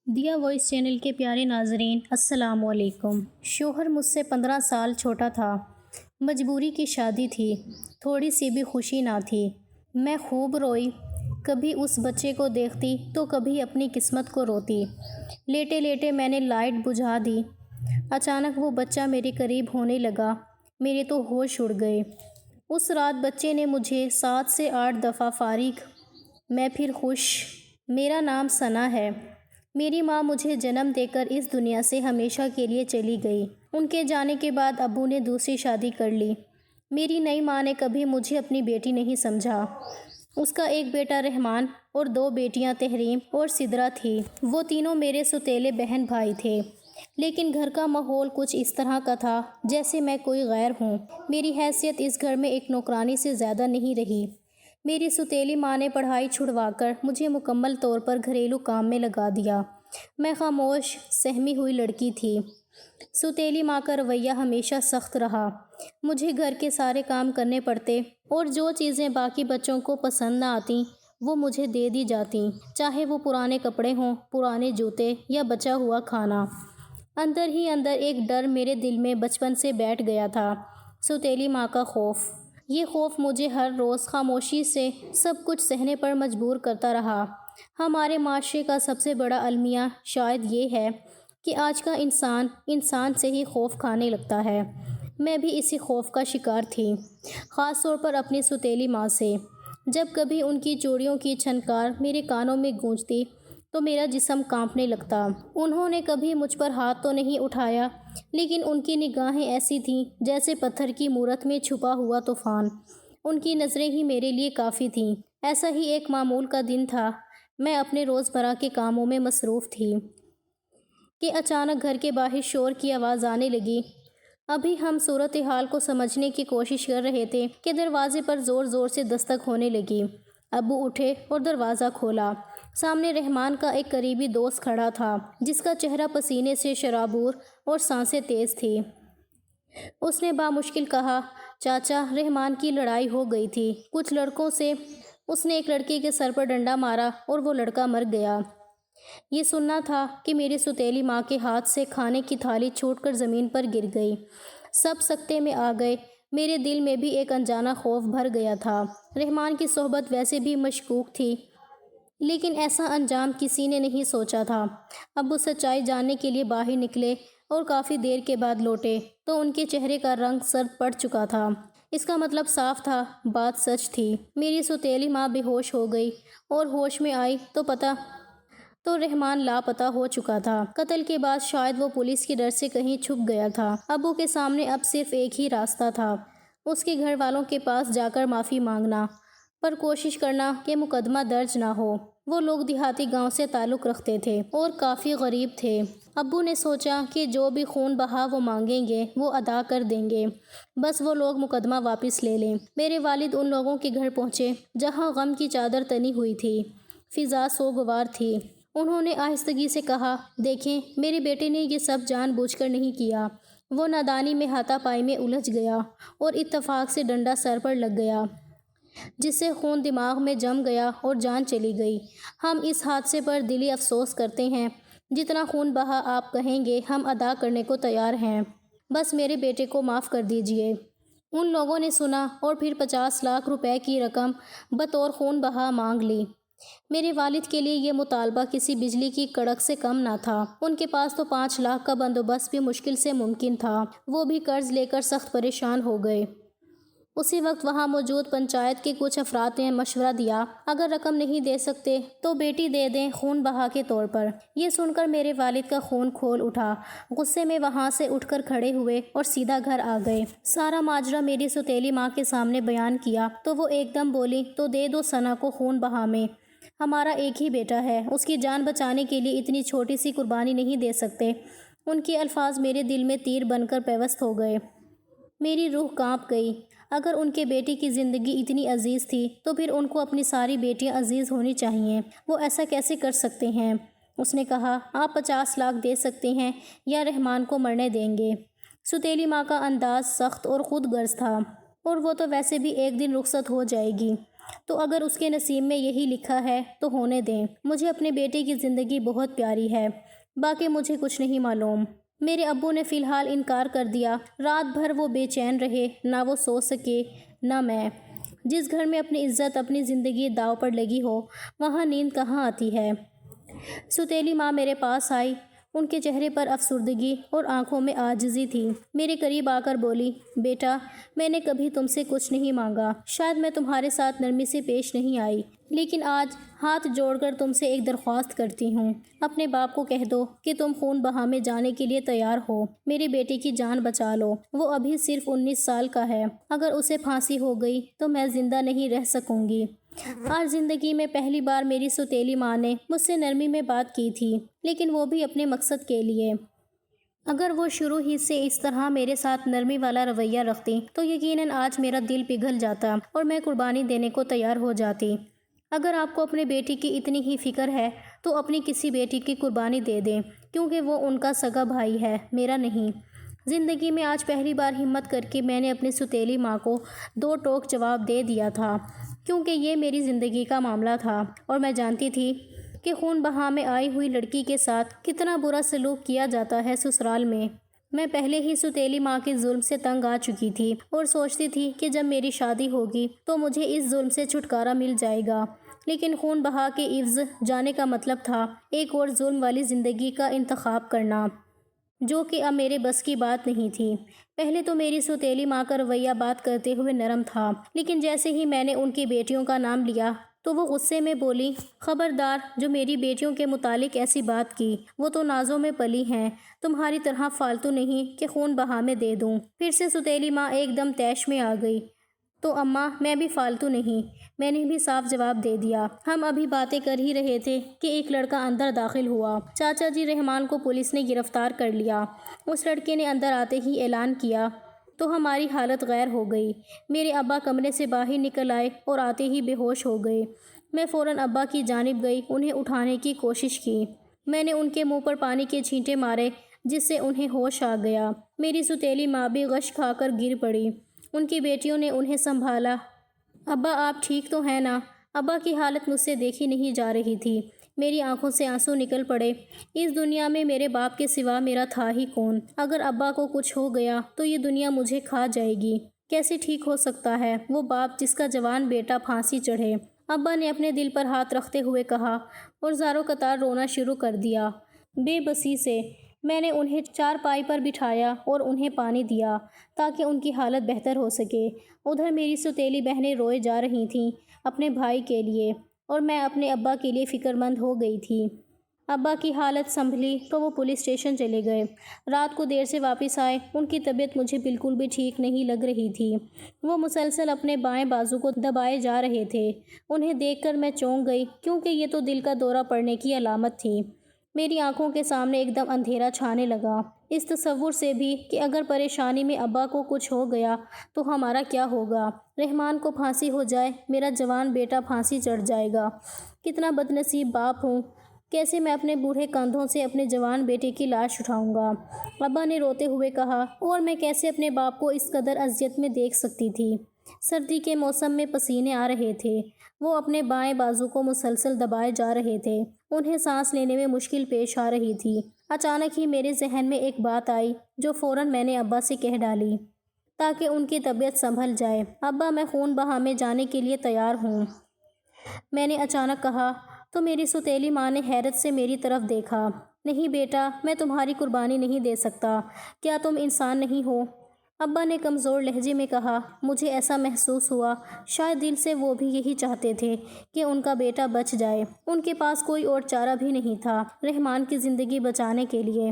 دیا voice channel کے پیارے ناظرین، السلام علیکم۔ شوہر مجھ سے 15 سال چھوٹا تھا۔ مجبوری کی شادی تھی، تھوڑی سی بھی خوشی نہ تھی۔ میں خوب روئی، کبھی اس بچے کو دیکھتی تو کبھی اپنی قسمت کو روتی۔ لیٹے لیٹے میں نے لائٹ بجھا دی۔ اچانک وہ بچہ میرے قریب ہونے لگا، میرے تو ہوش اڑ گئے۔ اس رات بچے نے مجھے 7 سے 8 دفعہ فارغ، میں پھر خوش۔ میرا نام ثنا ہے۔ میری ماں مجھے جنم دے کر اس دنیا سے ہمیشہ کے لیے چلی گئی۔ ان کے جانے کے بعد ابو نے دوسری شادی کر لی۔ میری نئی ماں نے کبھی مجھے اپنی بیٹی نہیں سمجھا۔ اس کا ایک بیٹا رحمان اور 2 بیٹیاں تحریم اور سدرا تھی۔ وہ تینوں میرے سوتیلے بہن بھائی تھے، لیکن گھر کا ماحول کچھ اس طرح کا تھا جیسے میں کوئی غیر ہوں۔ میری حیثیت اس گھر میں ایک نوکرانی سے زیادہ نہیں رہی۔ میری سوتیلی ماں نے پڑھائی چھڑوا کر مجھے مکمل طور پر گھریلو کام میں لگا دیا۔ میں خاموش، سہمی ہوئی لڑکی تھی۔ سوتیلی ماں کا رویہ ہمیشہ سخت رہا۔ مجھے گھر کے سارے کام کرنے پڑتے اور جو چیزیں باقی بچوں کو پسند نہ آتیں وہ مجھے دے دی جاتیں، چاہے وہ پرانے کپڑے ہوں، پرانے جوتے یا بچا ہوا کھانا۔ اندر ہی اندر ایک ڈر میرے دل میں بچپن سے بیٹھ گیا تھا، سوتیلی ماں کا خوف۔ یہ خوف مجھے ہر روز خاموشی سے سب کچھ سہنے پر مجبور کرتا رہا۔ ہمارے معاشرے کا سب سے بڑا المیہ شاید یہ ہے کہ آج کا انسان سے ہی خوف کھانے لگتا ہے۔ میں بھی اسی خوف کا شکار تھی، خاص طور پر اپنی سوتیلی ماں سے۔ جب کبھی ان کی چوڑیوں کی چھنکار میرے کانوں میں گونجتی تو میرا جسم کانپنے لگتا۔ انہوں نے کبھی مجھ پر ہاتھ تو نہیں اٹھایا، لیکن ان کی نگاہیں ایسی تھیں جیسے پتھر کی مورت میں چھپا ہوا طوفان۔ ان کی نظریں ہی میرے لیے کافی تھیں۔ ایسا ہی ایک معمول کا دن تھا، میں اپنے روزمرہ کے کاموں میں مصروف تھی کہ اچانک گھر کے باہر شور کی آواز آنے لگی۔ ابھی ہم صورتحال کو سمجھنے کی کوشش کر رہے تھے کہ دروازے پر زور زور سے دستک ہونے لگی۔ ابو اٹھے اور دروازہ کھولا۔ سامنے رحمان کا ایک قریبی دوست کھڑا تھا، جس کا چہرہ پسینے سے شرابور اور سانسیں تیز تھیں۔ اس نے بامشکل کہا، چاچا، رحمان کی لڑائی ہو گئی تھی کچھ لڑکوں سے۔ اس نے ایک لڑکے کے سر پر ڈنڈا مارا اور وہ لڑکا مر گیا۔ یہ سننا تھا کہ میری سوتیلی ماں کے ہاتھ سے کھانے کی تھالی چھوٹ کر زمین پر گر گئی۔ سب سکتے میں آ گئے۔ میرے دل میں بھی ایک انجانہ خوف بھر گیا تھا۔ رحمان کی صحبت ویسے بھی مشکوک تھی، لیکن ایسا انجام کسی نے نہیں سوچا تھا۔ ابو سچائی جاننے کے لیے باہر نکلے اور کافی دیر کے بعد لوٹے تو ان کے چہرے کا رنگ سرد پڑ چکا تھا۔ اس کا مطلب صاف تھا، بات سچ تھی۔ میری سوتیلی ماں بے ہوش ہو گئی اور ہوش میں آئی تو رحمان لاپتہ ہو چکا تھا۔ قتل کے بعد شاید وہ پولیس کے ڈر سے کہیں چھپ گیا تھا۔ ابو کے سامنے اب صرف ایک ہی راستہ تھا، اس کے گھر والوں کے پاس جا کر معافی مانگنا، پر کوشش کرنا کہ مقدمہ درج نہ ہو۔ وہ لوگ دیہاتی گاؤں سے تعلق رکھتے تھے اور کافی غریب تھے۔ ابو نے سوچا کہ جو بھی خون بہا وہ مانگیں گے وہ ادا کر دیں گے، بس وہ لوگ مقدمہ واپس لے لیں۔ میرے والد ان لوگوں کے گھر پہنچے جہاں غم کی چادر تنی ہوئی تھی، فضا سوگوار تھی۔ انہوں نے آہستگی سے کہا، دیکھیں، میرے بیٹے نے یہ سب جان بوجھ کر نہیں کیا۔ وہ نادانی میں ہاتھا پائی میں الجھ گیا اور اتفاق سے ڈنڈا سر پر لگ گیا، جس سے خون دماغ میں جم گیا اور جان چلی گئی۔ ہم اس حادثے پر دلی افسوس کرتے ہیں۔ جتنا خون بہا آپ کہیں گے ہم ادا کرنے کو تیار ہیں، بس میرے بیٹے کو معاف کر دیجیے۔ ان لوگوں نے سنا اور پھر 50 لاکھ روپے کی رقم بطور خون بہا مانگ لی۔ میرے والد کے لیے یہ مطالبہ کسی بجلی کی کڑک سے کم نہ تھا۔ ان کے پاس تو 5 لاکھ کا بندوبست بھی مشکل سے ممکن تھا۔ وہ بھی قرض لے کر سخت پریشان ہو گئے۔ اسی وقت وہاں موجود پنچایت کے کچھ افراد نے مشورہ دیا، اگر رقم نہیں دے سکتے تو بیٹی دے دیں خون بہا کے طور پر۔ یہ سن کر میرے والد کا خون کھول اٹھا۔ غصے میں وہاں سے اٹھ کر کھڑے ہوئے اور سیدھا گھر آ گئے۔ سارا ماجرا میری سوتیلی ماں کے سامنے بیان کیا تو وہ ایک دم بولی، تو دے دو ثنا کو خون بہا میں، ہمارا ایک ہی بیٹا ہے، اس کی جان بچانے کے لیے اتنی چھوٹی سی قربانی نہیں دے سکتے۔ ان کے الفاظ میرے دل میں تیر بن کر پیوست ہو گئے۔ میری روح کانپ گئی۔ اگر ان کے بیٹی کی زندگی اتنی عزیز تھی تو پھر ان کو اپنی ساری بیٹیاں عزیز ہونی چاہیے۔ وہ ایسا کیسے کر سکتے ہیں؟ اس نے کہا، آپ 50 لاکھ دے سکتے ہیں یا رحمان کو مرنے دیں گے۔ سوتیلی ماں کا انداز سخت اور خود غرض تھا، اور وہ تو ویسے بھی ایک دن رخصت ہو جائے گی۔ تو اگر اس کے نصیب میں یہی لکھا ہے تو ہونے دیں۔ مجھے اپنے بیٹے کی زندگی بہت پیاری ہے، باقی مجھے کچھ نہیں معلوم۔ میرے ابو نے فی الحال انکار کر دیا۔ رات بھر وہ بے چین رہے، نہ وہ سو سکے نہ میں۔ جس گھر میں اپنی عزت، اپنی زندگی داؤ پر لگی ہو، وہاں نیند کہاں آتی ہے۔ ستیلی ماں میرے پاس آئی۔ ان کے چہرے پر افسردگی اور آنکھوں میں عاجزی تھی۔ میرے قریب آ کر بولی، بیٹا، میں نے کبھی تم سے کچھ نہیں مانگا، شاید میں تمہارے ساتھ نرمی سے پیش نہیں آئی، لیکن آج ہاتھ جوڑ کر تم سے ایک درخواست کرتی ہوں۔ اپنے باپ کو کہہ دو کہ تم خون بہا میں جانے کے لیے تیار ہو، میرے بیٹے کی جان بچا لو۔ وہ ابھی صرف 19 سال کا ہے، اگر اسے پھانسی ہو گئی تو میں زندہ نہیں رہ سکوں گی۔ آج زندگی میں پہلی بار میری ستیلی ماں نے مجھ سے نرمی میں بات کی تھی، لیکن وہ بھی اپنے مقصد کے لیے۔ اگر وہ شروع ہی سے اس طرح میرے ساتھ نرمی والا رویہ رکھتی تو یقیناً آج میرا دل پگھل جاتا اور میں قربانی دینے کو تیار ہو جاتی۔ اگر آپ کو اپنے بیٹی کی اتنی ہی فکر ہے تو اپنی کسی بیٹی کی قربانی دے دیں، کیونکہ وہ ان کا سگا بھائی ہے، میرا نہیں۔ زندگی میں آج پہلی بار ہمت کر کے میں نے اپنی ستیلی ماں کو دو ٹوک جواب دے دیا تھا، کیونکہ یہ میری زندگی کا معاملہ تھا اور میں جانتی تھی کہ خون بہا میں آئی ہوئی لڑکی کے ساتھ کتنا برا سلوک کیا جاتا ہے سسرال میں۔ میں پہلے ہی ستیلی ماں کے ظلم سے تنگ آ چکی تھی اور سوچتی تھی کہ جب میری شادی ہوگی تو مجھے اس ظلم سے چھٹکارا مل جائے گا، لیکن خون بہا کے عوض جانے کا مطلب تھا ایک اور ظلم والی زندگی کا انتخاب کرنا، جو کہ اب میرے بس کی بات نہیں تھی۔ پہلے تو میری ستیلی ماں کا رویہ بات کرتے ہوئے نرم تھا، لیکن جیسے ہی میں نے ان کی بیٹیوں کا نام لیا تو وہ غصے میں بولی، خبردار، جو میری بیٹیوں کے متعلق ایسی بات کی، وہ تو نازوں میں پلی ہیں، تمہاری طرح فالتو نہیں کہ خون بہا میں دے دوں۔ پھر سے ستیلی ماں ایک دم طیش میں آ گئی، تو اماں، میں بھی فالتو نہیں، میں نے بھی صاف جواب دے دیا۔ ہم ابھی باتیں کر ہی رہے تھے کہ ایک لڑکا اندر داخل ہوا۔ چاچا جی، رحمان کو پولیس نے گرفتار کر لیا۔ اس لڑکے نے اندر آتے ہی اعلان کیا تو ہماری حالت غیر ہو گئی۔ میرے ابا کمرے سے باہر نکل آئے اور آتے ہی بے ہوش ہو گئے۔ میں فوراً ابا کی جانب گئی، انہیں اٹھانے کی کوشش کی۔ میں نے ان کے منہ پر پانی کے چھینٹے مارے، جس سے انہیں ہوش آ گیا۔ میری ستیلی ماں بھی غش کھا کر گر پڑی۔ ان کی بیٹیوں نے انہیں سنبھالا۔ ابا، آپ ٹھیک تو ہیں نا؟ ابا کی حالت مجھ سے دیکھی نہیں جا رہی تھی۔ میری آنکھوں سے آنسو نکل پڑے۔ اس دنیا میں میرے باپ کے سوا میرا تھا ہی کون؟ اگر ابا کو کچھ ہو گیا تو یہ دنیا مجھے کھا جائے گی۔ کیسے ٹھیک ہو سکتا ہے وہ باپ جس کا جوان بیٹا پھانسی چڑھے؟ ابا نے اپنے دل پر ہاتھ رکھتے ہوئے کہا اور زاروں قطار رونا شروع کر دیا۔ بے بسی سے میں نے انہیں چارپائی پر بٹھایا اور انہیں پانی دیا تاکہ ان کی حالت بہتر ہو سکے۔ ادھر میری ستیلی بہنیں روئے جا رہی تھیں اپنے بھائی کے لیے، اور میں اپنے ابا کے لیے فکر مند ہو گئی تھی۔ ابا کی حالت سنبھلی تو وہ پولیس اسٹیشن چلے گئے۔ رات کو دیر سے واپس آئے۔ ان کی طبیعت مجھے بالکل بھی ٹھیک نہیں لگ رہی تھی۔ وہ مسلسل اپنے بائیں بازو کو دبائے جا رہے تھے۔ انہیں دیکھ کر میں چونک گئی، کیونکہ یہ تو دل کا دورہ پڑنے کی علامت تھی۔ میری آنکھوں کے سامنے ایک دم اندھیرا چھانے لگا، اس تصور سے بھی کہ اگر پریشانی میں ابا کو کچھ ہو گیا تو ہمارا کیا ہوگا۔ رحمان کو پھانسی ہو جائے، میرا جوان بیٹا پھانسی چڑھ جائے گا۔ کتنا بدنصیب باپ ہوں، کیسے میں اپنے بوڑھے کندھوں سے اپنے جوان بیٹے کی لاش اٹھاؤں گا؟ ابا نے روتے ہوئے کہا۔ اور میں کیسے اپنے باپ کو اس قدر اذیت میں دیکھ سکتی تھی؟ سردی کے موسم میں پسینے آ رہے تھے۔ وہ اپنے بائیں بازو کو مسلسل دبائے جا رہے تھے۔ انہیں سانس لینے میں مشکل پیش آ رہی تھی۔ اچانک ہی میرے ذہن میں ایک بات آئی جو فوراً میں نے ابا سے کہہ ڈالی تاکہ ان کی طبیعت سنبھل جائے۔ ابا، میں خون بہا میں جانے کے لیے تیار ہوں، میں نے اچانک کہا تو میری ستیلی ماں نے حیرت سے میری طرف دیکھا۔ نہیں بیٹا، میں تمہاری قربانی نہیں دے سکتا۔ کیا تم انسان نہیں ہو؟ ابا نے کمزور لہجے میں کہا۔ مجھے ایسا محسوس ہوا شاید دل سے وہ بھی یہی چاہتے تھے کہ ان کا بیٹا بچ جائے۔ ان کے پاس کوئی اور چارہ بھی نہیں تھا رحمان کی زندگی بچانے کے لیے۔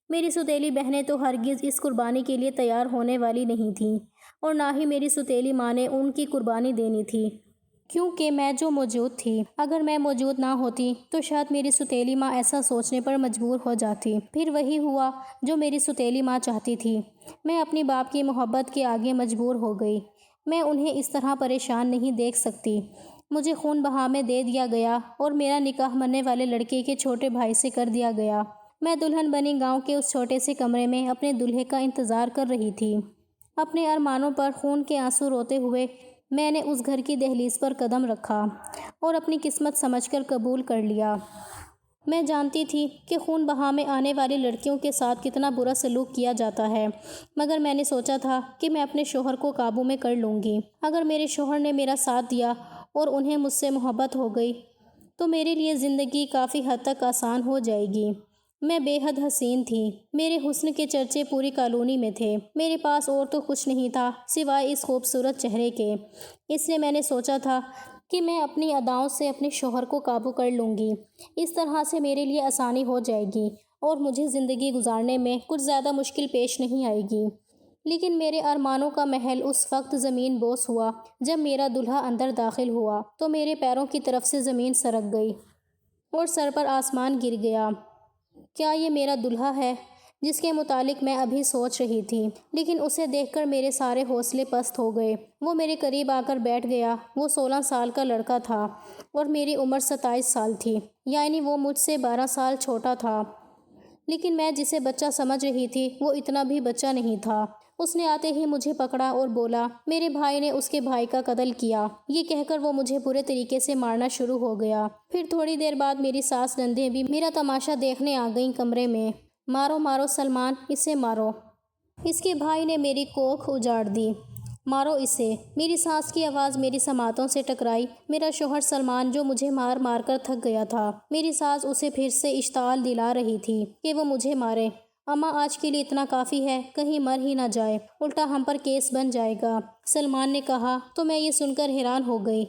میری ستیلی بہنیں تو ہرگز اس قربانی کے لیے تیار ہونے والی نہیں تھیں، اور نہ ہی میری ستیلی ماں نے ان کی قربانی دینی تھی، کیونکہ میں جو موجود تھی۔ اگر میں موجود نہ ہوتی تو شاید میری ستیلی ماں ایسا سوچنے پر مجبور ہو جاتی۔ پھر وہی ہوا جو میری ستیلی ماں چاہتی تھی۔ میں اپنی باپ کی محبت کے آگے مجبور ہو گئی۔ میں انہیں اس طرح پریشان نہیں دیکھ سکتی۔ مجھے خون بہا میں دے دیا گیا اور میرا نکاح مرنے والے لڑکے کے چھوٹے بھائی سے کر دیا گیا۔ میں دلہن بنی گاؤں کے اس چھوٹے سے کمرے میں اپنے دولہے کا انتظار کر رہی تھی، اپنے ارمانوں پر خون کے آنسو روتے ہوئے میں نے اس گھر کی دہلیز پر قدم رکھا اور اپنی قسمت سمجھ کر قبول کر لیا۔ میں جانتی تھی کہ خون بہا میں آنے والی لڑکیوں کے ساتھ کتنا برا سلوک کیا جاتا ہے، مگر میں نے سوچا تھا کہ میں اپنے شوہر کو قابو میں کر لوں گی۔ اگر میرے شوہر نے میرا ساتھ دیا اور انہیں مجھ سے محبت ہو گئی تو میرے لیے زندگی کافی حد تک آسان ہو جائے گی۔ میں بے حد حسین تھی، میرے حسن کے چرچے پوری کالونی میں تھے، میرے پاس اور تو کچھ نہیں تھا سوائے اس خوبصورت چہرے کے۔ اس لیے میں نے سوچا تھا کہ میں اپنی اداؤں سے اپنے شوہر کو قابو کر لوں گی، اس طرح سے میرے لیے آسانی ہو جائے گی اور مجھے زندگی گزارنے میں کچھ زیادہ مشکل پیش نہیں آئے گی۔ لیکن میرے ارمانوں کا محل اس وقت زمین بوس ہوا جب میرا دلہا اندر داخل ہوا تو میرے پیروں کی طرف سے زمین سرک گئی اور سر پر آسمان گر گیا۔ کیا یہ میرا دلہا ہے جس کے متعلق میں ابھی سوچ رہی تھی؟ لیکن اسے دیکھ کر میرے سارے حوصلے پست ہو گئے۔ وہ میرے قریب آ کر بیٹھ گیا۔ وہ 16 سال کا لڑکا تھا اور میری عمر 27 سال تھی، یعنی وہ مجھ سے 12 سال چھوٹا تھا۔ لیکن میں جسے بچہ سمجھ رہی تھی وہ اتنا بھی بچہ نہیں تھا۔ اس نے آتے ہی مجھے پکڑا اور بولا، میرے بھائی نے اس کے بھائی کا قتل کیا۔ یہ کہہ کر وہ مجھے برے طریقے سے مارنا شروع ہو گیا۔ پھر تھوڑی دیر بعد میری ساس نندیں بھی میرا تماشا دیکھنے آ گئیں کمرے میں۔ مارو مارو سلمان، اسے مارو، اس کے بھائی نے میری کوکھ اجاڑ دی، مارو اسے۔ میری ساس کی آواز میری سماعتوں سے ٹکرائی۔ میرا شوہر سلمان جو مجھے مار مار کر تھک گیا تھا، میری ساس اسے پھر سے اشتعال دلا رہی تھی کہ وہ مجھے مارے۔ اماں آج کے لیے اتنا کافی ہے، کہیں مر ہی نہ جائے، الٹا ہم پر کیس بن جائے گا، سلمان نے کہا۔ تو میں یہ سن کر حیران ہو گئی۔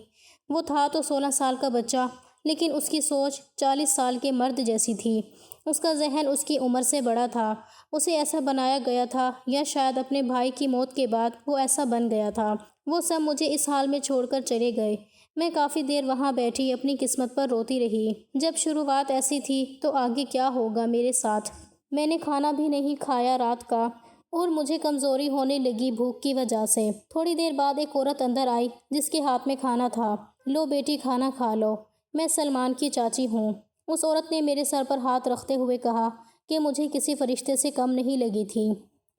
وہ تھا تو 16 سال کا بچہ، لیکن اس کی سوچ 40 سال کے مرد جیسی تھی۔ اس کا ذہن اس کی عمر سے بڑا تھا۔ اسے ایسا بنایا گیا تھا، یا شاید اپنے بھائی کی موت کے بعد وہ ایسا بن گیا تھا۔ وہ سب مجھے اس حال میں چھوڑ کر چلے گئے۔ میں کافی دیر وہاں بیٹھی اپنی قسمت پر روتی رہی۔ جب شروعات ایسی تھی تو آگے کیا ہوگا میرے ساتھ؟ میں نے کھانا بھی نہیں کھایا رات کا، اور مجھے کمزوری ہونے لگی بھوک کی وجہ سے۔ تھوڑی دیر بعد ایک عورت اندر آئی جس کے ہاتھ میں کھانا تھا۔ لو بیٹی کھانا کھا لو، میں سلمان کی چاچی ہوں۔ اس عورت نے میرے سر پر ہاتھ رکھتے ہوئے کہا کہ مجھے کسی فرشتے سے کم نہیں لگی تھی۔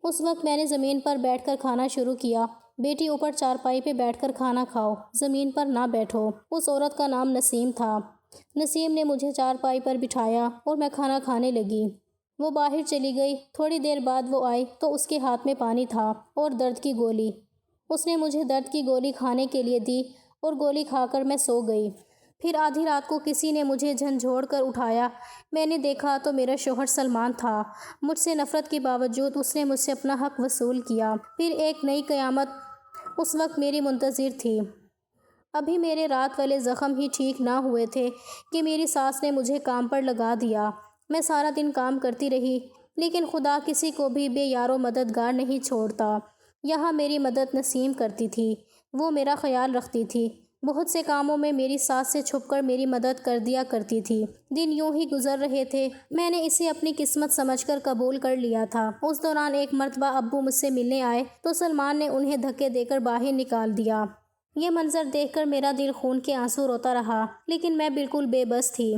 اس وقت میں نے زمین پر بیٹھ کر کھانا شروع کیا۔ بیٹی اوپر چارپائی پہ بیٹھ کر کھانا کھاؤ، زمین پر نہ بیٹھو۔ اس عورت کا نام نسیم تھا۔ نسیم نے مجھے چارپائی پر بٹھایا اور میں کھانا کھانے لگی۔ وہ باہر چلی گئی۔ تھوڑی دیر بعد وہ آئی تو اس کے ہاتھ میں پانی تھا اور درد کی گولی۔ اس نے مجھے درد کی گولی کھانے کے لیے دی اور گولی کھا کر میں سو گئی۔ پھر آدھی رات کو کسی نے مجھے جھنجھوڑ کر اٹھایا۔ میں نے دیکھا تو میرا شوہر سلمان تھا۔ مجھ سے نفرت کے باوجود اس نے مجھ سے اپنا حق وصول کیا۔ پھر ایک نئی قیامت اس وقت میری منتظر تھی۔ ابھی میرے رات والے زخم ہی ٹھیک نہ ہوئے تھے کہ میری ساس نے مجھے کام پر لگا دیا۔ میں سارا دن کام کرتی رہی، لیکن خدا کسی کو بھی بے یار و مددگار نہیں چھوڑتا۔ یہاں میری مدد نسیم کرتی تھی۔ وہ میرا خیال رکھتی تھی۔ بہت سے کاموں میں میری ساس سے چھپ کر میری مدد کر دیا کرتی تھی۔ دن یوں ہی گزر رہے تھے۔ میں نے اسے اپنی قسمت سمجھ کر قبول کر لیا تھا۔ اس دوران ایک مرتبہ ابو مجھ سے ملنے آئے تو سلمان نے انہیں دھکے دے کر باہر نکال دیا۔ یہ منظر دیکھ کر میرا دل خون کے آنسو روتا رہا، لیکن میں بالکل بے بس تھی۔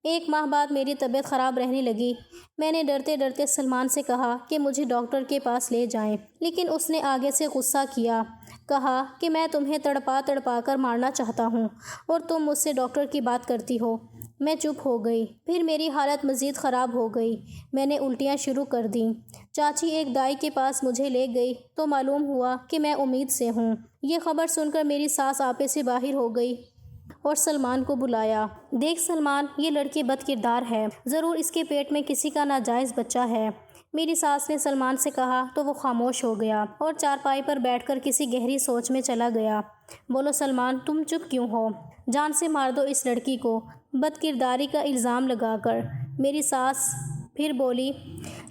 ایک ماہ بعد میری طبیعت خراب رہنے لگی۔ میں نے ڈرتے ڈرتے سلمان سے کہا کہ مجھے ڈاکٹر کے پاس لے جائیں، لیکن اس نے آگے سے غصہ کیا۔ کہا کہ میں تمہیں تڑپا تڑپا کر مارنا چاہتا ہوں اور تم مجھ سے ڈاکٹر کی بات کرتی ہو۔ میں چپ ہو گئی۔ پھر میری حالت مزید خراب ہو گئی۔ میں نے الٹیاں شروع کر دیں۔ چاچی ایک دائی کے پاس مجھے لے گئی تو معلوم ہوا کہ میں امید سے ہوں۔ یہ خبر سن کر میری ساس آپے سے باہر ہو گئی اور سلمان کو بلایا۔ دیکھ سلمان، یہ لڑکی بد کردار ہے، ضرور اس کے پیٹ میں کسی کا ناجائز بچہ ہے۔ میری ساس نے سلمان سے کہا تو وہ خاموش ہو گیا اور چارپائی پر بیٹھ کر کسی گہری سوچ میں چلا گیا۔ بولو سلمان، تم چپ کیوں ہو؟ جان سے مار دو اس لڑکی کو، بد کرداری کا الزام لگا کر، میری ساس پھر بولی۔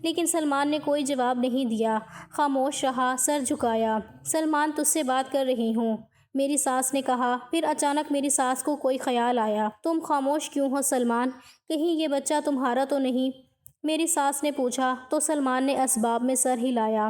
لیکن سلمان نے کوئی جواب نہیں دیا، خاموش رہا، سر جھکایا۔ سلمان، تجھ سے بات کر رہی ہوں، میری ساس نے کہا۔ پھر اچانک میری ساس کو کوئی خیال آیا۔ تم خاموش کیوں ہو سلمان؟ کہیں یہ بچہ تمہارا تو نہیں؟ میری ساس نے پوچھا تو سلمان نے اسباب میں سر ہلایا۔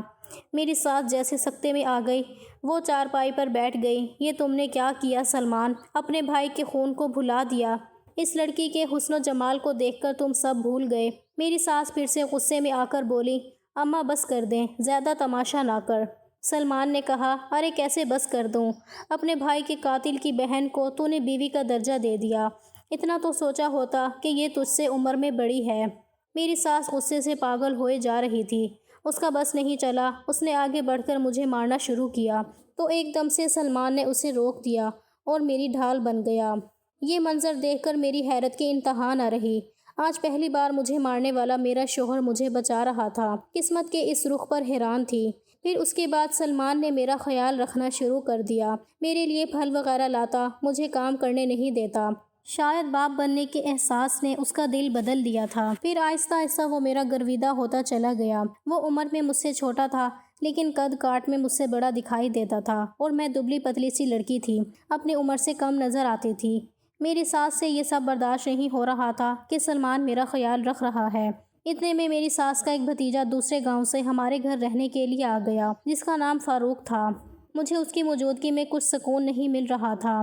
میری ساس جیسے سکتے میں آ گئی۔ وہ چارپائی پر بیٹھ گئی۔ یہ تم نے کیا کیا سلمان؟ اپنے بھائی کے خون کو بھلا دیا۔ اس لڑکی کے حسن و جمال کو دیکھ کر تم سب بھول گئے۔ میری ساس پھر سے غصے میں آ کر بولی، اماں بس کر دیں، زیادہ تماشا نہ کر۔ سلمان نے کہا، ارے کیسے بس کر دوں؟ اپنے بھائی کے قاتل کی بہن کو تو نے بیوی کا درجہ دے دیا۔ اتنا تو سوچا ہوتا کہ یہ تجھ سے عمر میں بڑی ہے۔ میری ساس غصے سے پاگل ہوئے جا رہی تھی۔ اس کا بس نہیں چلا، اس نے آگے بڑھ کر مجھے مارنا شروع کیا تو ایک دم سے سلمان نے اسے روک دیا اور میری ڈھال بن گیا۔ یہ منظر دیکھ کر میری حیرت کی انتہا نہ رہی۔ آج پہلی بار مجھے مارنے والا میرا شوہر مجھے بچا رہا تھا۔ قسمت کے اس رخ پر حیران تھی۔ پھر اس کے بعد سلمان نے میرا خیال رکھنا شروع کر دیا، میرے لیے پھل وغیرہ لاتا، مجھے کام کرنے نہیں دیتا۔ شاید باپ بننے کے احساس نے اس کا دل بدل دیا تھا۔ پھر آہستہ آہستہ وہ میرا گرویدہ ہوتا چلا گیا۔ وہ عمر میں مجھ سے چھوٹا تھا لیکن قد کاٹ میں مجھ سے بڑا دکھائی دیتا تھا اور میں دبلی پتلی سی لڑکی تھی، اپنی عمر سے کم نظر آتی تھی۔ میری ساس سے یہ سب برداشت نہیں ہو رہا تھا کہ سلمان میرا خیال رکھ رہا ہے۔ اتنے میں میری ساس کا ایک بھتیجا دوسرے گاؤں سے ہمارے گھر رہنے کے لیے آ گیا، جس کا نام فاروق تھا۔ مجھے اس کی موجودگی میں کچھ سکون نہیں مل رہا تھا۔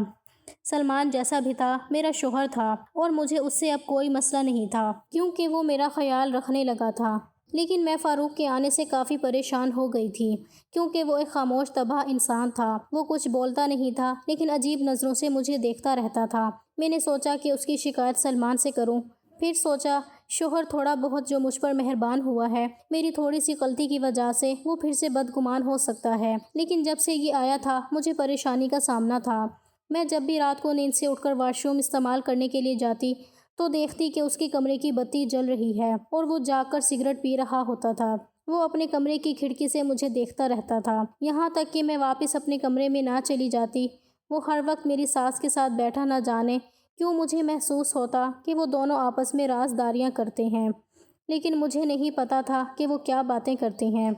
سلمان جیسا بھی تھا میرا شوہر تھا اور مجھے اس سے اب کوئی مسئلہ نہیں تھا کیونکہ وہ میرا خیال رکھنے لگا تھا۔ لیکن میں فاروق کے آنے سے کافی پریشان ہو گئی تھی کیونکہ وہ ایک خاموش تباہ انسان تھا۔ وہ کچھ بولتا نہیں تھا لیکن عجیب نظروں سے مجھے دیکھتا رہتا تھا۔ میں نے سوچا کہ اس کی شکایت سلمان سے کروں۔ پھر سوچا شوہر تھوڑا بہت جو مجھ پر مہربان ہوا ہے، میری تھوڑی سی غلطی کی وجہ سے وہ پھر سے بدگمان ہو سکتا ہے۔ لیکن جب سے یہ آیا تھا مجھے پریشانی کا سامنا تھا۔ میں جب بھی رات کو نیند سے اٹھ کر واش روم استعمال کرنے کے لیے جاتی تو دیکھتی کہ اس کی کمرے کی بتی جل رہی ہے اور وہ جاگ کر سگریٹ پی رہا ہوتا تھا۔ وہ اپنے کمرے کی کھڑکی سے مجھے دیکھتا رہتا تھا، یہاں تک کہ میں واپس اپنے کمرے میں نہ چلی جاتی وہ ہر وقت میری ساس کے ساتھ بیٹھا، نہ جانے کیوں مجھے محسوس ہوتا کہ وہ دونوں آپس میں رازداریاں کرتے ہیں، لیکن مجھے نہیں پتا تھا کہ وہ کیا باتیں کرتے ہیں۔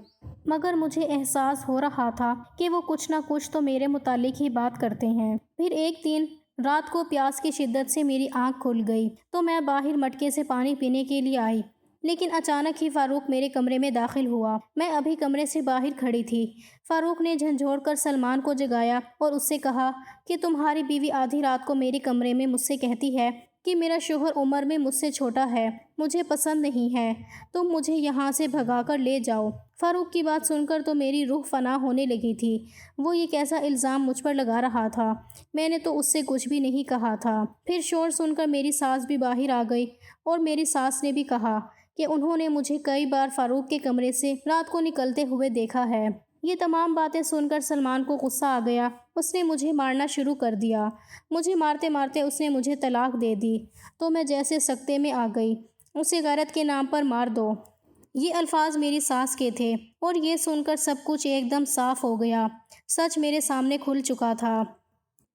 مگر مجھے احساس ہو رہا تھا کہ وہ کچھ نہ کچھ تو میرے متعلق ہی بات کرتے ہیں۔ پھر ایک دن رات کو پیاس کی شدت سے میری آنکھ کھل گئی تو میں باہر مٹکے سے پانی پینے کے لیے آئی، لیکن اچانک ہی فاروق میرے کمرے میں داخل ہوا۔ میں ابھی کمرے سے باہر کھڑی تھی۔ فاروق نے جھنجھوڑ کر سلمان کو جگایا اور اس سے کہا کہ تمہاری بیوی آدھی رات کو میرے کمرے میں مجھ سے کہتی ہے کہ میرا شوہر عمر میں مجھ سے چھوٹا ہے، مجھے پسند نہیں ہے، تم مجھے یہاں سے بھگا کر لے جاؤ۔ فاروق کی بات سن کر تو میری روح فنا ہونے لگی تھی۔ وہ یہ کیسا الزام مجھ پر لگا رہا تھا؟ میں نے تو اس سے کچھ بھی نہیں کہا تھا۔ پھر شور سن کر میری ساس بھی باہر آ گئی اور میری ساس نے بھی کہا کہ انہوں نے مجھے کئی بار فاروق کے کمرے سے رات کو نکلتے ہوئے دیکھا ہے۔ یہ تمام باتیں سن کر سلمان کو غصہ آ گیا۔ اس نے مجھے مارنا شروع کر دیا۔ مجھے مارتے مارتے اس نے مجھے طلاق دے دی تو میں جیسے سکتے میں آ گئی۔ اسے غیرت کے نام پر مار دو، یہ الفاظ میری ساس کے تھے اور یہ سن کر سب کچھ ایک دم صاف ہو گیا۔ سچ میرے سامنے کھل چکا تھا۔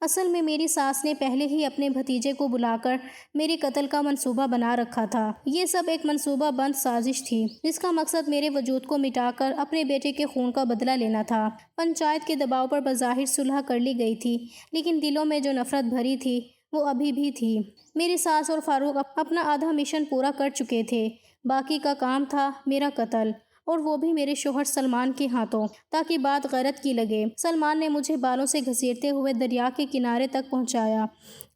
اصل میں میری ساس نے پہلے ہی اپنے بھتیجے کو بلا کر میرے قتل کا منصوبہ بنا رکھا تھا۔ یہ سب ایک منصوبہ بند سازش تھی جس کا مقصد میرے وجود کو مٹا کر اپنے بیٹے کے خون کا بدلہ لینا تھا۔ پنچایت کے دباؤ پر بظاہر صلح کر لی گئی تھی لیکن دلوں میں جو نفرت بھری تھی وہ ابھی بھی تھی۔ میری ساس اور فاروق اپنا آدھا مشن پورا کر چکے تھے، باقی کا کام تھا میرا قتل، اور وہ بھی میرے شوہر سلمان کے ہاتھوں، تاکہ بات غیرت کی لگے۔ سلمان نے مجھے بالوں سے گھسیٹتے ہوئے دریا کے کنارے تک پہنچایا۔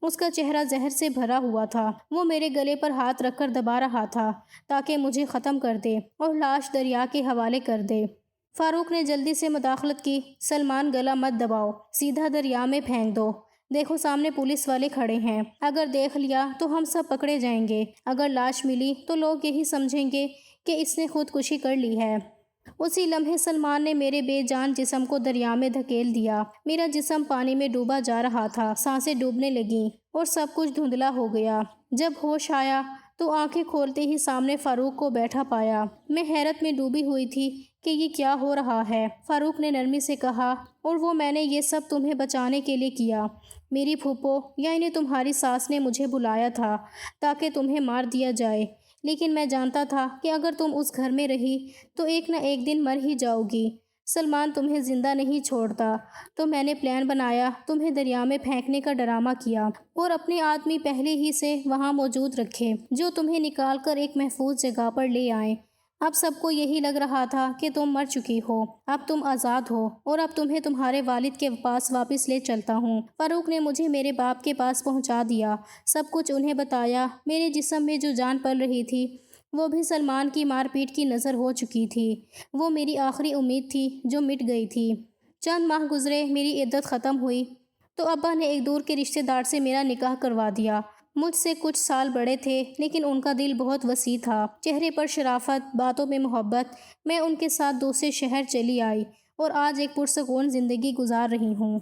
اس کا چہرہ زہر سے بھرا ہوا تھا۔ وہ میرے گلے پر ہاتھ رکھ کر دبا رہا تھا تاکہ مجھے ختم کر دے اور لاش دریا کے حوالے کر دے۔ فاروق نے جلدی سے مداخلت کی، سلمان گلا مت دباؤ، سیدھا دریا میں پھینک دو۔ دیکھو سامنے پولیس والے کھڑے ہیں، اگر دیکھ لیا تو ہم سب پکڑے جائیں گے۔ اگر لاش ملی تو لوگ یہی سمجھیں گے کہ اس نے خودکشی کر لی ہے۔ اسی لمحے سلمان نے میرے بے جان جسم کو دریا میں دھکیل دیا۔ میرا جسم پانی میں ڈوبا جا رہا تھا، سانسیں ڈوبنے لگیں اور سب کچھ دھندلا ہو گیا۔ جب ہوش آیا تو آنکھیں کھولتے ہی سامنے فاروق کو بیٹھا پایا۔ میں حیرت میں ڈوبی ہوئی تھی کہ یہ کیا ہو رہا ہے۔ فاروق نے نرمی سے کہا، اور وہ میں نے یہ سب تمہیں بچانے کے لیے کیا۔ میری پھوپھو یعنی تمہاری ساس نے مجھے بلایا تھا تاکہ تمہیں مار دیا جائے، لیکن میں جانتا تھا کہ اگر تم اس گھر میں رہی تو ایک نہ ایک دن مر ہی جاؤ گی۔ سلمان تمہیں زندہ نہیں چھوڑتا، تو میں نے پلان بنایا، تمہیں دریا میں پھینکنے کا ڈرامہ کیا اور اپنے آدمی پہلے ہی سے وہاں موجود رکھے جو تمہیں نکال کر ایک محفوظ جگہ پر لے آئیں۔ اب سب کو یہی لگ رہا تھا کہ تم مر چکی ہو، اب تم آزاد ہو اور اب تمہیں تمہارے والد کے پاس واپس لے چلتا ہوں۔ فاروق نے مجھے میرے باپ کے پاس پہنچا دیا، سب کچھ انہیں بتایا۔ میرے جسم میں جو جان پل رہی تھی وہ بھی سلمان کی مار پیٹ کی نظر ہو چکی تھی۔ وہ میری آخری امید تھی جو مٹ گئی تھی۔ چند ماہ گزرے، میری عدت ختم ہوئی تو ابا نے ایک دور کے رشتہ دار سے میرا نکاح کروا دیا۔ مجھ سے کچھ سال بڑے تھے لیکن ان کا دل بہت وسیع تھا، چہرے پر شرافت، باتوں میں محبت۔ میں ان کے ساتھ دوسرے شہر چلی آئی اور آج ایک پرسکون زندگی گزار رہی ہوں۔